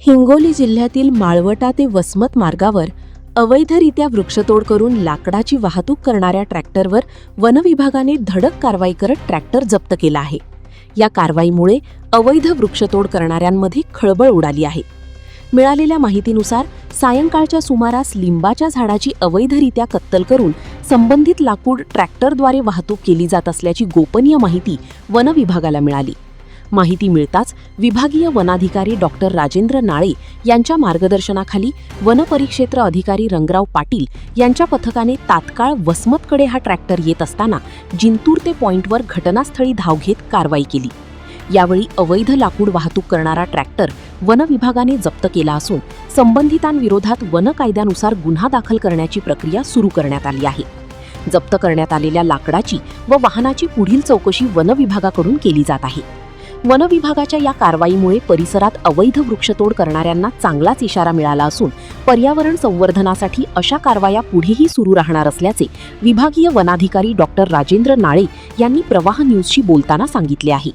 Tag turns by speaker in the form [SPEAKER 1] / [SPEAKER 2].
[SPEAKER 1] हिंगोली जिल्ह्यातील माळवटा ते वसमत मार्गावर अवैधरित्या वृक्षतोड करून लाकडाची वाहतूक करणाऱ्या ट्रॅक्टरवर वन विभागाने धडक कारवाई करत ट्रॅक्टर जप्त केला आहे। या कारवाईमुळे अवैध वृक्षतोड करणाऱ्यांमध्ये खळबळ उडाली आहे। मिळालेल्या माहितीनुसार सायंकाळच्या सुमारास लिंबाच्या झाडाची अवैधरित्या कत्तल करून संबंधित लाकूड ट्रॅक्टरद्वारे वाहतूक केली जात असल्याची गोपनीय माहिती वन विभागाला मिळाली। माहिती मिळताच विभागीय वनाधिकारी डॉक्टर राजेंद्र नाळे यांच्या मार्गदर्शनाखाली वनपरिक्षेत्र अधिकारी रंगराव पाटील यांच्या पथकाने तात्काळ वसमतकडे हा ट्रॅक्टर येत असताना जिंतूर ते पॉइंटवर घटनास्थळी धाव घेत कारवाई केली। यावेळी अवैध लाकूड वाहतूक करणारा ट्रॅक्टर वन विभागाने जप्त केला असून संबंधितांविरोधात वन कायद्यानुसार गुन्हा दाखल करण्याची प्रक्रिया सुरू करण्यात आली आहे। जप्त करण्यात आलेल्या लाकडाची व वाहनाची पुढील चौकशी वन विभागाकडून केली जात आहे। वन विभागाच्या या कारवाईमुळे परिसरात अवैध वृक्षतोड करणाऱ्यांना चांगलाच इशारा मिळाला असून पर्यावरण संवर्धनासाठी अशा कारवाया पुढेही सुरू राहणार असल्याचे विभागीय वनाधिकारी डॉक्टर राजेंद्र नाळे यांनी प्रवाह न्यूजशी बोलताना सांगितले आहे।